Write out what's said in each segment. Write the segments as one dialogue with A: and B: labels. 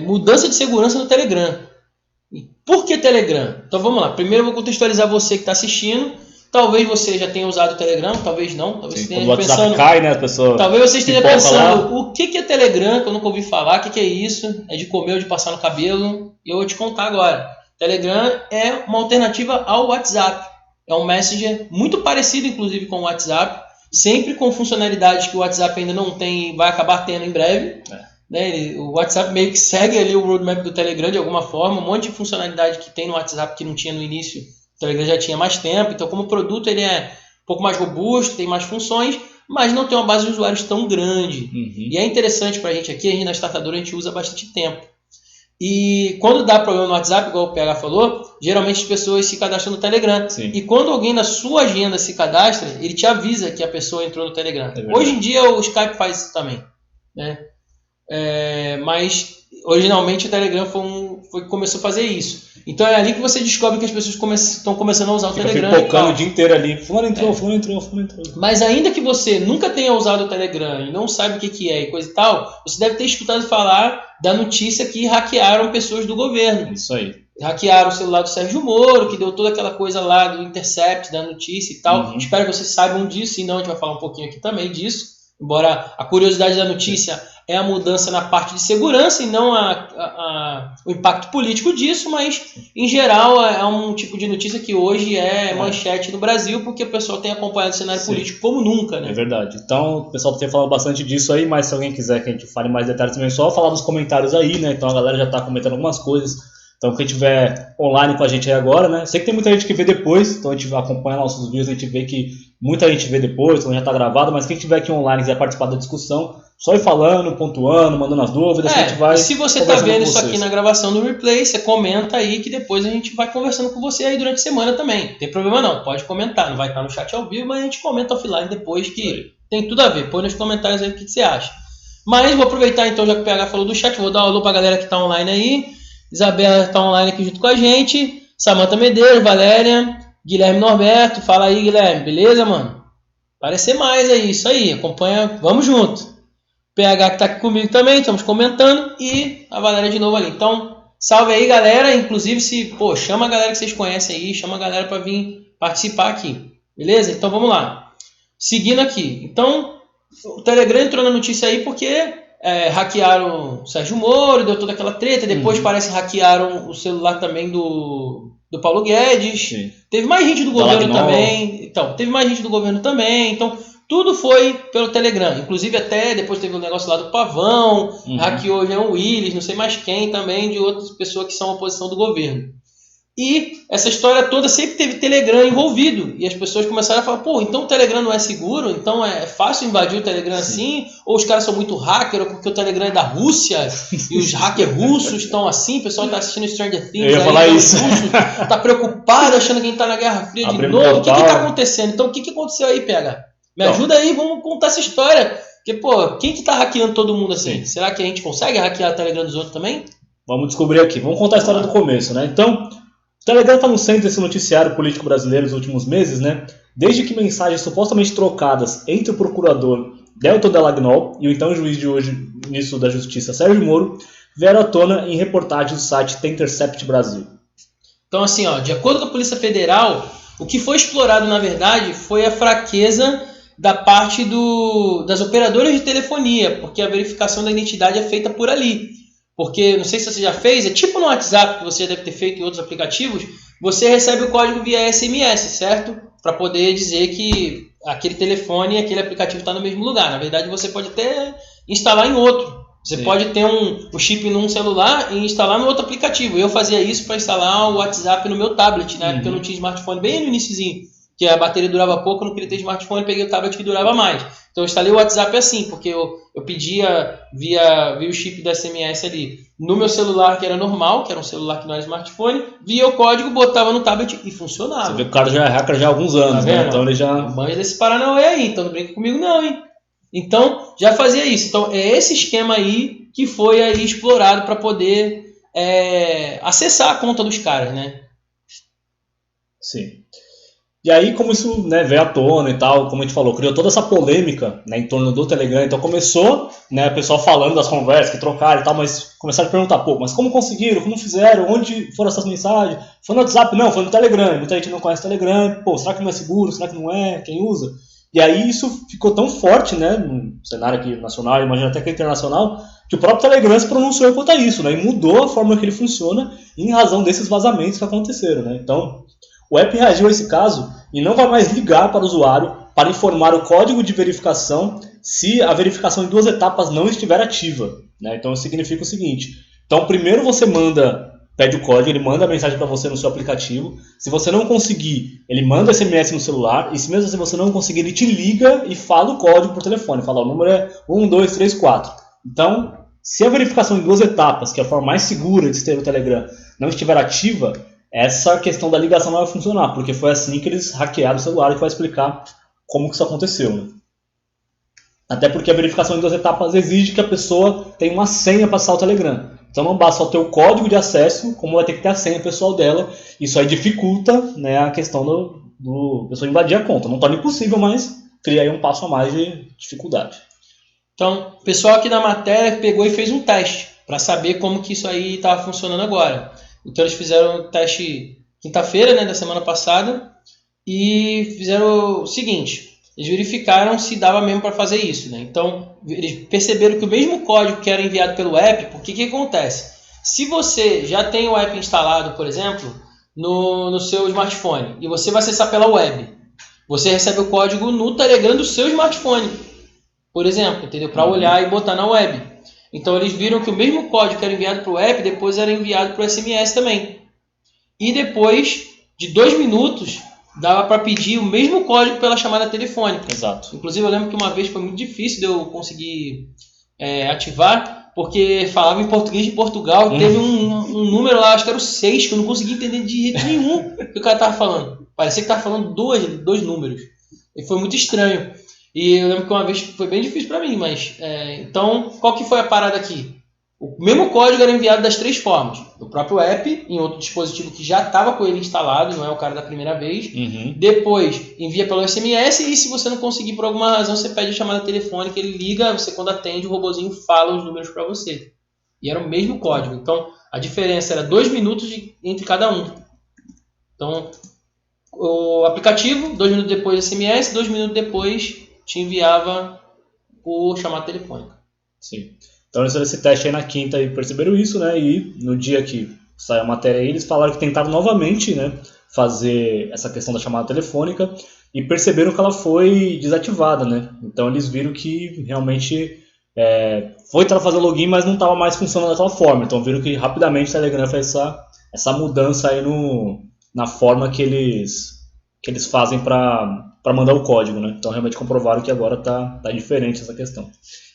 A: mudança de segurança no Telegram. E por que Telegram? Então vamos lá. Primeiro eu vou contextualizar você que está assistindo. Talvez você já tenha usado o Telegram, talvez não. Talvez você
B: Quando o
A: esteja
B: WhatsApp
A: pensando.
B: cai, né? A pessoa
A: Talvez você esteja
B: pipoca
A: pensando,
B: lá.
A: o que é Telegram, que eu nunca ouvi falar, o que é isso? É de comer ou de passar no cabelo? E eu vou te contar agora. Telegram é uma alternativa ao WhatsApp. É um messenger muito parecido, inclusive, com o WhatsApp, sempre com funcionalidades que o WhatsApp ainda não tem e vai acabar tendo em breve. Né? O WhatsApp meio que segue ali o roadmap do Telegram de alguma forma, um monte de funcionalidade que tem no WhatsApp que não tinha no início, o Telegram já tinha mais tempo. Então, como produto, ele é um pouco mais robusto, tem mais funções, mas não tem uma base de usuários tão grande. E é interessante para a gente na Startadora, a gente usa bastante tempo. E quando dá problema no WhatsApp, igual o PH falou, geralmente as pessoas se cadastram no Telegram.
B: Sim.
A: E quando alguém na sua agenda se cadastra, ele te avisa que a pessoa entrou no Telegram. Hoje em dia o Skype faz isso também. Né? Mas originalmente o Telegram começou a fazer isso. Então é ali que você descobre que as pessoas estão começando a usar o Telegram.
B: Fica pipocando o dia inteiro ali. Fulano entrou, fulano entrou, fulano entrou.
A: Mas ainda que você nunca tenha usado o Telegram e não sabe o que é e coisa e tal, você deve ter escutado falar da notícia que hackearam pessoas do governo.
B: Isso aí.
A: Hackearam o celular do Sérgio Moro, que deu toda aquela coisa lá do Intercept, da notícia e tal. Espero que vocês saibam disso, senão a gente vai falar um pouquinho aqui também disso. Embora a curiosidade da notícia é a mudança na parte de segurança e não o impacto político disso, mas em geral é um tipo de notícia que hoje é manchete no Brasil, porque o pessoal tem acompanhado o cenário político como nunca, né?
B: É verdade. Então o pessoal tem falado bastante disso aí, mas se alguém quiser que a gente fale mais detalhes também, é só falar nos comentários aí, né? Então a galera já está comentando algumas coisas. Então quem estiver online com a gente aí agora, né? Sei que tem muita gente que vê depois, então a gente acompanha nossos vídeos, a gente vê que muita gente vê depois, então já está gravado, mas quem estiver aqui online e quiser participar da discussão, só ir falando, pontuando, mandando as dúvidas, a gente vai.
A: E se você está vendo isso aqui na gravação do replay, você comenta aí que depois a gente vai conversando com você aí durante a semana também. Não tem problema não, pode comentar, não vai estar no chat ao vivo, mas a gente comenta offline depois, que tem tudo a ver. Põe nos comentários aí o que você acha. Mas vou aproveitar então, já que o PH falou do chat, vou dar um alô para a galera que está online aí. Isabela está online aqui junto com a gente. Samanta Medeiros, Valéria, Guilherme Norberto. Fala aí, Guilherme. Beleza, mano? Aparecer mais aí, isso aí. Acompanha, vamos junto. PH que está aqui comigo também, estamos comentando. E a Valéria de novo ali. Então, salve aí, galera. Inclusive, chama a galera que vocês conhecem aí. Chama a galera para vir participar aqui. Beleza? Então, vamos lá. Seguindo aqui. Então, o Telegram entrou na notícia aí porque hackearam o Sérgio Moro, deu toda aquela treta. Depois parece que hackearam o celular também do Paulo Guedes.
B: Sim.
A: Teve mais gente do governo também. Então, teve mais gente do governo também. Então, tudo foi pelo Telegram. Inclusive, até depois teve um negócio lá do Pavão, hackeou o Jean Willis, não sei mais quem também, de outras pessoas que são oposição do governo. E essa história toda sempre teve Telegram envolvido. E as pessoas começaram a falar, então o Telegram não é seguro? Então é fácil invadir o Telegram assim? Ou os caras são muito hacker, ou porque o Telegram é da Rússia e os hackers russos estão assim? O pessoal está assistindo Stranger Things.
B: Eu ia falar isso.
A: Está preocupado, achando que a gente está na Guerra Fria de novo. O que está acontecendo? Então o que aconteceu aí, PH? Me ajuda aí, vamos contar essa história. Porque, quem que tá hackeando todo mundo assim? Sim. Será que a gente consegue hackear o Telegram dos outros também?
B: Vamos descobrir aqui. Vamos contar a história do começo, né? Então, o Telegram está no centro desse noticiário político brasileiro nos últimos meses, né? Desde que mensagens supostamente trocadas entre o procurador Delton Dallagnol e o então juiz de hoje, ministro da Justiça, Sérgio Moro, vieram à tona em reportagens do site The Intercept Brasil.
A: Então, assim, de acordo com a Polícia Federal, o que foi explorado, na verdade, foi a fraqueza da parte das operadoras de telefonia, porque a verificação da identidade é feita por ali. Porque, não sei se você já fez, é tipo no WhatsApp, que você deve ter feito em outros aplicativos, você recebe o código via SMS, certo? Para poder dizer que aquele telefone e aquele aplicativo está no mesmo lugar. Na verdade, você pode até instalar em outro. Você pode ter um chip num celular e instalar no outro aplicativo. Eu fazia isso para instalar o WhatsApp no meu tablet, né? Porque eu não tinha smartphone bem no iniciozinho, que a bateria durava pouco, eu não queria ter smartphone, peguei o tablet que durava mais. Então eu instalei o WhatsApp assim, porque eu pedia via o chip do SMS ali no meu celular, que era normal, que era um celular que não era smartphone, via o código, botava no tablet e funcionava.
B: Você vê que o cara já é hacker já há alguns anos, né? Então ele já...
A: Manja desse Paranauê aí, então não brinca comigo não, hein? Então já fazia isso. Então é esse esquema aí que foi aí explorado para poder acessar a conta dos caras, né?
B: Sim. E aí, como isso, né, veio à tona e tal, como a gente falou, criou toda essa polêmica, né, em torno do Telegram. Então começou, né, o pessoal falando das conversas que trocaram e tal, mas começaram a perguntar, pô, mas como conseguiram, como fizeram, onde foram essas mensagens? Foi no WhatsApp? Não, foi no Telegram. Muita gente não conhece o Telegram, pô, será que não é seguro, será que não é, quem usa? E aí isso ficou tão forte, né, no cenário aqui nacional, imagina até que internacional, que o próprio Telegram se pronunciou quanto a isso, né, e mudou a forma que ele funciona em razão desses vazamentos que aconteceram, né. Então, o app reagiu a esse caso e não vai mais ligar para o usuário para informar o código de verificação se a verificação em 2 etapas não estiver ativa, né? Então isso significa o seguinte: então primeiro você pede o código, ele manda a mensagem para você no seu aplicativo. Se você não conseguir, ele manda SMS no celular, e se mesmo se você não conseguir, ele te liga e fala o código por telefone, fala o número é 1, 2, 3, 4. Então, se a verificação em 2 etapas, que é a forma mais segura de ter o Telegram, não estiver ativa, essa questão da ligação não vai funcionar, porque foi assim que eles hackearam o celular, que vai explicar como que isso aconteceu, né? Até porque a verificação em 2 etapas exige que a pessoa tenha uma senha para acessar o Telegram. Então não basta só ter o código de acesso, como vai ter que ter a senha pessoal dela. Isso aí dificulta, né, a questão do pessoa invadir a conta. Não torna impossível, mas cria aí um passo a mais de dificuldade.
A: Então, o pessoal aqui da matéria pegou e fez um teste para saber como que isso aí estava funcionando agora. Então eles fizeram o teste quinta-feira, né, da semana passada, e fizeram o seguinte: eles verificaram se dava mesmo para fazer isso, né? Então eles perceberam que o mesmo código que era enviado pelo app, porque que acontece? Se você já tem o app instalado, por exemplo, no seu smartphone, e você vai acessar pela web, você recebe o código no Telegram do seu smartphone, por exemplo, entendeu? Para olhar e botar na web. Então eles viram que o mesmo código que era enviado para o app, depois era enviado para o SMS também. E depois de 2 minutos, dava para pedir o mesmo código pela chamada telefônica.
B: Exato.
A: Inclusive eu lembro que uma vez foi muito difícil de eu conseguir ativar, porque falava em português de Portugal e teve um número lá, acho que era o 6, que eu não conseguia entender de jeito nenhum o que o cara estava falando. Parecia que estava falando dois números. E foi muito estranho. E eu lembro que uma vez foi bem difícil para mim, mas... então, qual que foi a parada aqui? O mesmo código era enviado das 3 formas. No próprio app, em outro dispositivo que já estava com ele instalado, não é o cara da primeira vez. Depois, envia pelo SMS e se você não conseguir por alguma razão, você pede a chamada telefônica, ele liga, você quando atende, o robozinho fala os números para você. E era o mesmo código. Então, a diferença era 2 minutos entre cada um. Então, o aplicativo, 2 minutos depois SMS, 2 minutos depois te enviava por chamada telefônica.
B: Sim. Então eles fizeram esse teste aí na quinta e perceberam isso, né? E no dia que saiu a matéria aí, eles falaram que tentaram novamente, né, fazer essa questão da chamada telefônica e perceberam que ela foi desativada, né? Então eles viram que realmente foi tentar fazer login, mas não estava mais funcionando daquela forma. Então viram que rapidamente o Telegram fez essa mudança aí na forma que eles fazem para mandar o código, né? Então realmente comprovaram que agora tá diferente essa questão.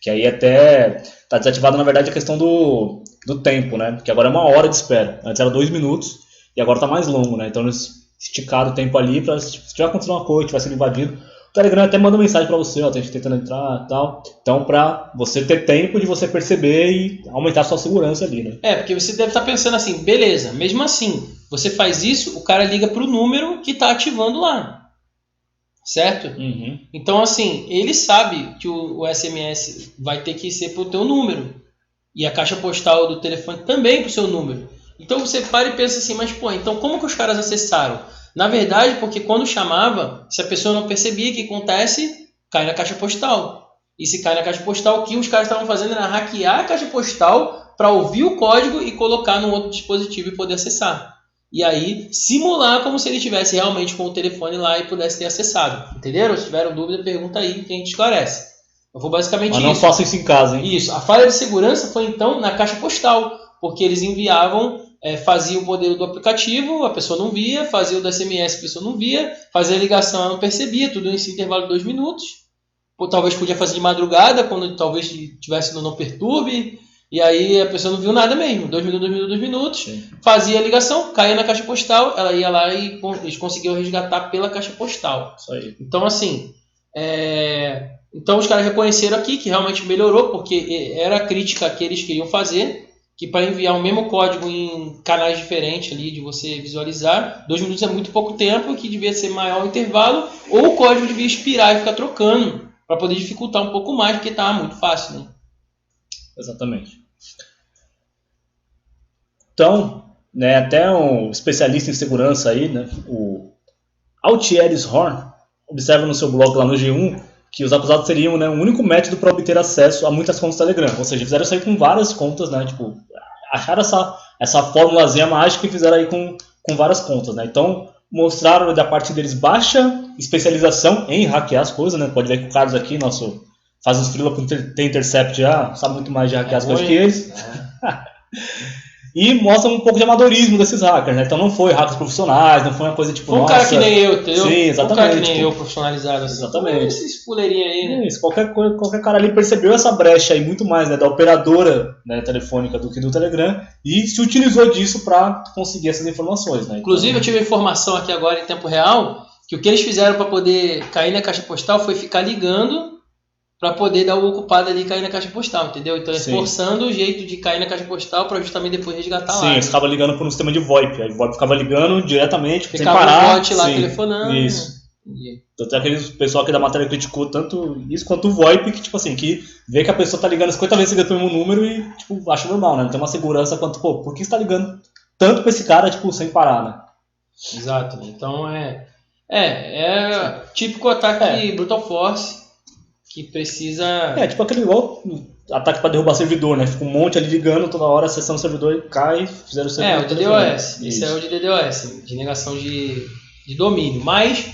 B: Que aí até está desativada, na verdade, a questão do tempo, né? Que agora é 1 hora de espera. Antes era 2 minutos e agora está mais longo, né? Então eles esticaram o tempo ali para se tiver acontecido uma coisa, tiver sido invadido, o Telegram até manda mensagem para você, ó, tem gente tentando entrar e tal. Então, para você ter tempo de você perceber e aumentar a sua segurança ali, né?
A: Porque você deve estar pensando assim, beleza, mesmo assim, você faz isso, o cara liga para o número que está ativando lá. Certo? Então, assim, ele sabe que o SMS vai ter que ser para o teu número. E a caixa postal do telefone também para o seu número. Então você para e pensa assim, mas pô, então como que os caras acessaram? Na verdade, porque quando chamava, se a pessoa não percebia o que acontece, cai na caixa postal. E se cai na caixa postal, o que os caras estavam fazendo era hackear a caixa postal para ouvir o código e colocar no outro dispositivo e poder acessar. E aí, simular como se ele estivesse realmente com o telefone lá e pudesse ter acessado. Entenderam? Se tiveram dúvida, pergunta aí que a gente esclarece. Eu vou basicamente
B: Mas não faça isso em casa, hein?
A: Isso. A falha de segurança foi, então, na caixa postal. Porque eles enviavam, faziam o modelo do aplicativo, a pessoa não via, fazia o do SMS, a pessoa não via, fazia a ligação, ela não percebia, tudo nesse intervalo de 2 minutos. Talvez podia fazer de madrugada, quando talvez tivesse no Não Perturbe. E aí a pessoa não viu nada mesmo. 2 minutos. Sim. Fazia a ligação, caía na caixa postal, ela ia lá e eles conseguiam resgatar pela caixa postal.
B: Isso aí.
A: Então, assim, então os caras reconheceram aqui que realmente melhorou, porque era a crítica que eles queriam fazer, que para enviar o mesmo código em canais diferentes ali de você visualizar, 2 minutos é muito pouco tempo, que devia ser maior o intervalo, ou o código devia expirar e ficar trocando, para poder dificultar um pouco mais, porque tá muito fácil, né?
B: Exatamente. Então, né, até um especialista em segurança aí, né, o Altieres Horn, observa no seu blog lá no G1 que os acusados seriam, né, o único método para obter acesso a muitas contas do Telegram. Ou seja, fizeram isso aí com várias contas, né, tipo, acharam essa formulazinha mágica e fizeram aí com várias contas, né. Então, mostraram da parte deles baixa especialização em hackear as coisas, né. Pode ver que o Carlos aqui, nosso, faz uns freela para ter Intercept já, sabe muito mais de hackear as coisas que eles. E mostra um pouco de amadorismo desses hackers, né? Então não foi hackers profissionais, não foi uma coisa tipo...
A: Foi um cara que nem eu, entendeu?
B: Sim, exatamente.
A: Foi um cara que nem eu, profissionalizado assim.
B: Exatamente.
A: Esses puleirinhos aí, né?
B: Isso, qualquer cara ali percebeu essa brecha aí muito mais, né, da operadora, né, telefônica do que do Telegram e se utilizou disso para conseguir essas informações, né?
A: Inclusive eu tive informação aqui agora em tempo real que o que eles fizeram para poder cair na caixa postal foi ficar ligando para poder dar o ocupado ali e cair na caixa postal, entendeu? Então, forçando o jeito de cair na caixa postal para justamente depois resgatar lá.
B: Sim, eles ficavam ligando por um sistema de VoIP. Aí o VoIP ficava ligando diretamente, sem parar.
A: Ficava o bot lá telefonando.
B: Isso. Tanto é que aquele pessoal aqui da matéria criticou tanto isso quanto o VoIP, que tipo assim, que vê que a pessoa tá ligando 50 vezes seguidas pelo mesmo número e tipo, acha normal, né? Não tem uma segurança quanto, pô, por que você tá ligando tanto pra esse cara, tipo, sem parar, né?
A: Exato. Então é típico ataque brutal force. Que precisa...
B: tipo aquele igual ataque para derrubar servidor, né? Fica um monte ali ligando toda hora, acessando o servidor e cai, fizeram o servidor.
A: O DDoS. Isso é o de DDoS, de negação de domínio. Mas,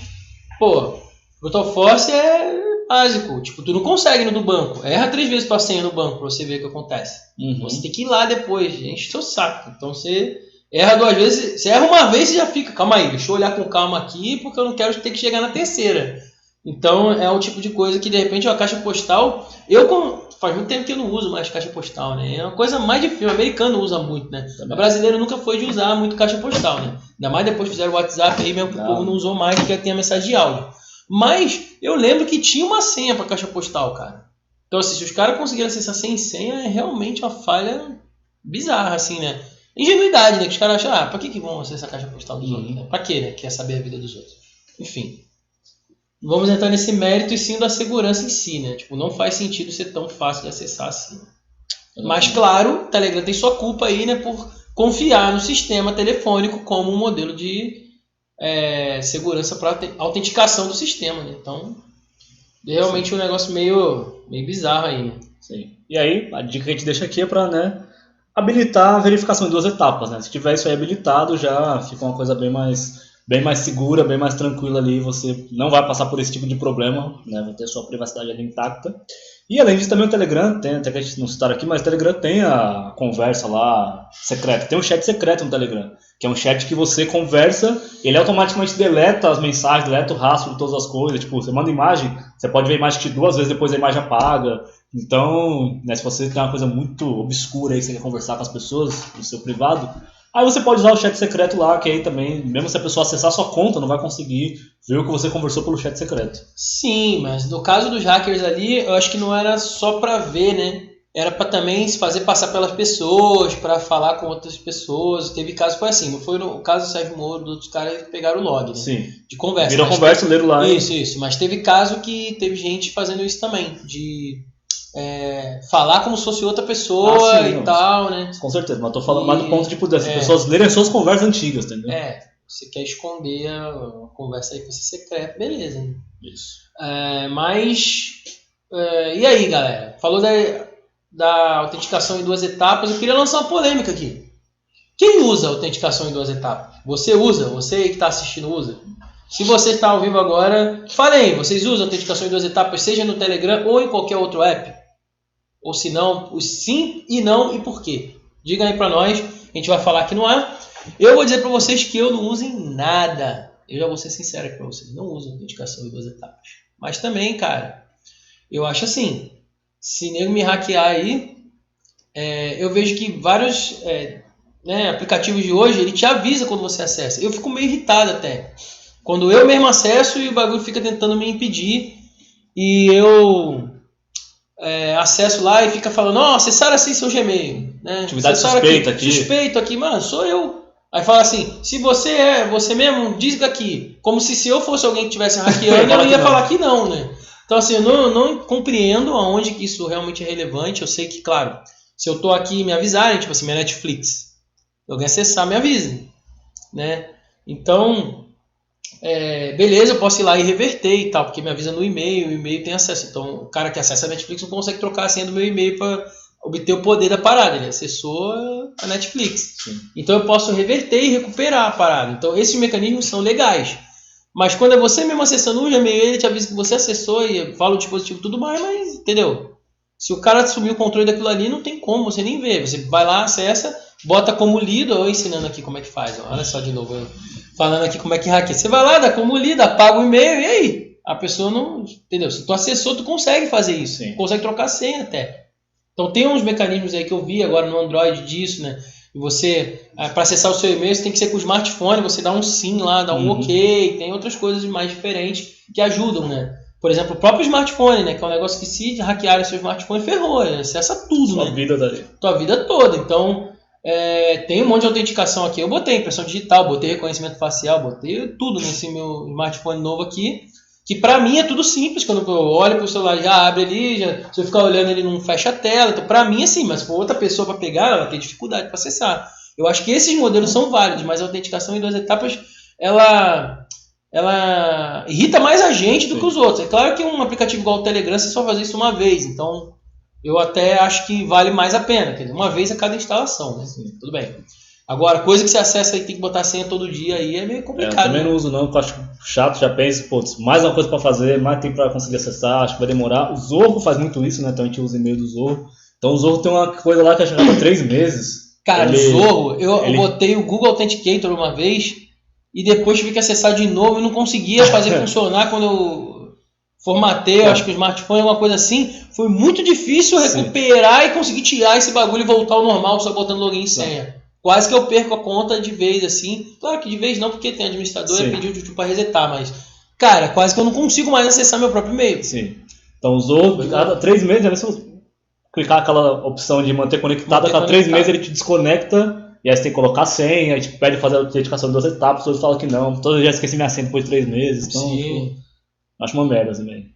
A: pô, Brutal Force é básico. Tipo, tu não consegue no do banco. Erra 3 vezes tua senha no banco pra você ver o que acontece. Você tem que ir lá depois, enche o seu saco. Então você erra 2 vezes, você erra uma vez e já fica, calma aí, deixa eu olhar com calma aqui, porque eu não quero ter que chegar na terceira. Então é o tipo de coisa que de repente a caixa postal, faz muito tempo que eu não uso mais caixa postal, né? É uma coisa mais de filme, o americano usa muito, né? O brasileiro nunca foi de usar muito caixa postal, né? Ainda mais depois fizeram o WhatsApp aí mesmo que o povo não usou mais, porque tem a mensagem de áudio. Mas eu lembro que tinha uma senha para caixa postal, cara. Então assim, se os caras conseguiram acessar sem senha, é realmente uma falha bizarra, assim, né? Ingenuidade, né? Que os caras acham, pra que vão acessar a caixa postal dos outros, né? Pra quê, né? Quer saber a vida dos outros. Enfim. Vamos entrar nesse mérito e sim da segurança em si, né? Tipo, não faz sentido ser tão fácil de acessar assim. Mas, claro, o Telegram tem sua culpa aí, né? Por confiar no sistema telefônico como um modelo de segurança para autenticação do sistema, né? Então, realmente um negócio meio bizarro aí, né?
B: Sim. E aí, a dica que a gente deixa aqui é para, né, habilitar a verificação em 2 etapas, né? Se tiver isso aí habilitado, já fica uma coisa bem mais segura, bem mais tranquila ali, você não vai passar por esse tipo de problema, né? Vai ter sua privacidade ali intacta. E além disso também o Telegram tem, até que a gente não citaram aqui, mas o Telegram tem a conversa lá secreta, tem um chat secreto no Telegram, que é um chat que você conversa, ele automaticamente deleta as mensagens, deleta o rastro de todas as coisas, tipo, você manda imagem, você pode ver a imagem que 2 vezes depois a imagem apaga. Então, né, se você tem uma coisa muito obscura aí, você quer conversar com as pessoas no seu privado, aí você pode usar o chat secreto lá, que aí também, mesmo se a pessoa acessar a sua conta, não vai conseguir ver o que você conversou pelo chat secreto.
A: Sim, mas no caso dos hackers ali, eu acho que não era só pra ver, né? Era pra também se fazer passar pelas pessoas, pra falar com outras pessoas. Teve caso que foi assim, não foi no caso do Sérgio Moro, dos caras que pegaram o log, né?
B: Sim.
A: De conversa.
B: Viram conversa, leram lá.
A: Isso. Mas teve caso que teve gente fazendo isso também, de... falar como se fosse outra pessoa e tal, né?
B: Com certeza, mas tô falando mais do ponto de poder, as pessoas lerem as suas conversas antigas, entendeu?
A: Você quer esconder a conversa aí pra ser secreta, beleza, né?
B: Isso.
A: E aí, galera? Falou da autenticação em 2 etapas, eu queria lançar uma polêmica aqui. Quem usa autenticação em 2 etapas? Você usa? Você que está assistindo usa? Se você está ao vivo agora, fale aí, vocês usam autenticação em 2 etapas, seja no Telegram ou em qualquer outro app? Ou se não, o sim e não e por quê? Diga aí para nós, a gente vai falar aqui no ar. Eu vou dizer para vocês que eu não uso em nada. Eu já vou ser sincero aqui para vocês, não uso autenticação em 2 etapas. Mas também, cara, eu acho assim, se nego me hackear aí, eu vejo que vários aplicativos de hoje, ele te avisa quando você acessa. Eu fico meio irritado até. Quando eu mesmo acesso e o bagulho fica tentando me impedir e eu acesso lá e fica falando, acessaram assim seu Gmail. né?
B: Atividade suspeita aqui.
A: Suspeito aqui, mano, sou eu. Aí fala assim, se você é você mesmo, diz aqui. Como se eu fosse alguém que estivesse hackeando, eu ia falar que não, né? Então assim, eu não compreendo aonde que isso realmente é relevante. Eu sei que, claro, se eu tô aqui e me avisarem, tipo assim, minha Netflix, alguém acessar, me avise, né? Então, beleza, eu posso ir lá e reverter e tal, porque me avisa no e-mail, o e-mail tem acesso. Então, o cara que acessa a Netflix não consegue trocar a senha do meu e-mail para obter o poder da parada. Ele acessou a Netflix.
B: Sim.
A: Então, eu posso reverter e recuperar a parada. Então, esses mecanismos são legais. Mas quando é você mesmo acessando o e-mail, ele te avisa que você acessou e fala o dispositivo e tudo mais, mas, entendeu? Se o cara assumir o controle daquilo ali, não tem como você nem ver. Você vai lá, acessa, bota como lido, eu ensinando aqui como é que faz. Olha só de novo, eu falando aqui como é que hackeia. Você vai lá, dá como lido, apaga o e-mail e aí? A pessoa não... Entendeu? Se tu acessou, tu consegue fazer isso.
B: Sim.
A: Consegue trocar senha até. Então tem uns mecanismos aí que eu vi agora no Android disso, né? E você, para acessar o seu e-mail, você tem que ser com o smartphone, você dá um sim lá, dá um ok, tem outras coisas mais diferentes que ajudam, né? Por exemplo, o próprio smartphone, né? Que é um negócio que se hackearem seu smartphone, ferrou, né? Acessa tudo,
B: Sua
A: né?
B: vida dali.
A: Tua vida toda. Então, tem um monte de autenticação aqui. Eu botei impressão digital, botei reconhecimento facial, botei tudo nesse meu smartphone novo aqui. Que pra mim é tudo simples. Quando eu olho pro celular, já abre ali, se eu ficar olhando ele não fecha a tela. Então, pra mim, assim, mas se for outra pessoa para pegar, ela vai ter dificuldade para acessar. Eu acho que esses modelos são válidos, mas a autenticação em 2 etapas, ela irrita mais a gente do que os outros. É claro que um aplicativo igual o Telegram, você só faz isso uma vez. Então, eu até acho que vale mais a pena. Quer dizer, uma vez a cada instalação, né? Tudo bem. Agora, coisa que você acessa e tem que botar senha todo dia aí é meio complicado.
B: Eu também não uso não, porque eu acho chato, já penso, putz, mais uma coisa para fazer, mais tempo para conseguir acessar, acho que vai demorar. O Zorro faz muito isso, né? Então a gente usa e-mail do Zorro. Então o Zorro tem uma coisa lá que acho que chegava 3 meses.
A: Cara, o Zorro, eu botei o Google Authenticator uma vez e depois tive que acessar de novo e não conseguia fazer funcionar quando eu formatei, acho que o smartphone, alguma coisa assim. Foi muito difícil recuperar e conseguir tirar esse bagulho e voltar ao normal só botando login e senha. Quase que eu perco a conta de vez, assim. Claro que de vez não, porque tem administrador e pediu para resetar, mas... Cara, quase que eu não consigo mais acessar meu próprio e-mail.
B: Sim. Então o Zorro, cada 3 meses, já se você clicar aquela opção de manter conectado, a cada 3 meses ele te desconecta, e aí você tem que colocar a senha, aí te pede fazer a autenticação em 2 etapas, todos falam que não. Todos já esqueci minha senha depois de 3 meses, então... Acho uma merda também.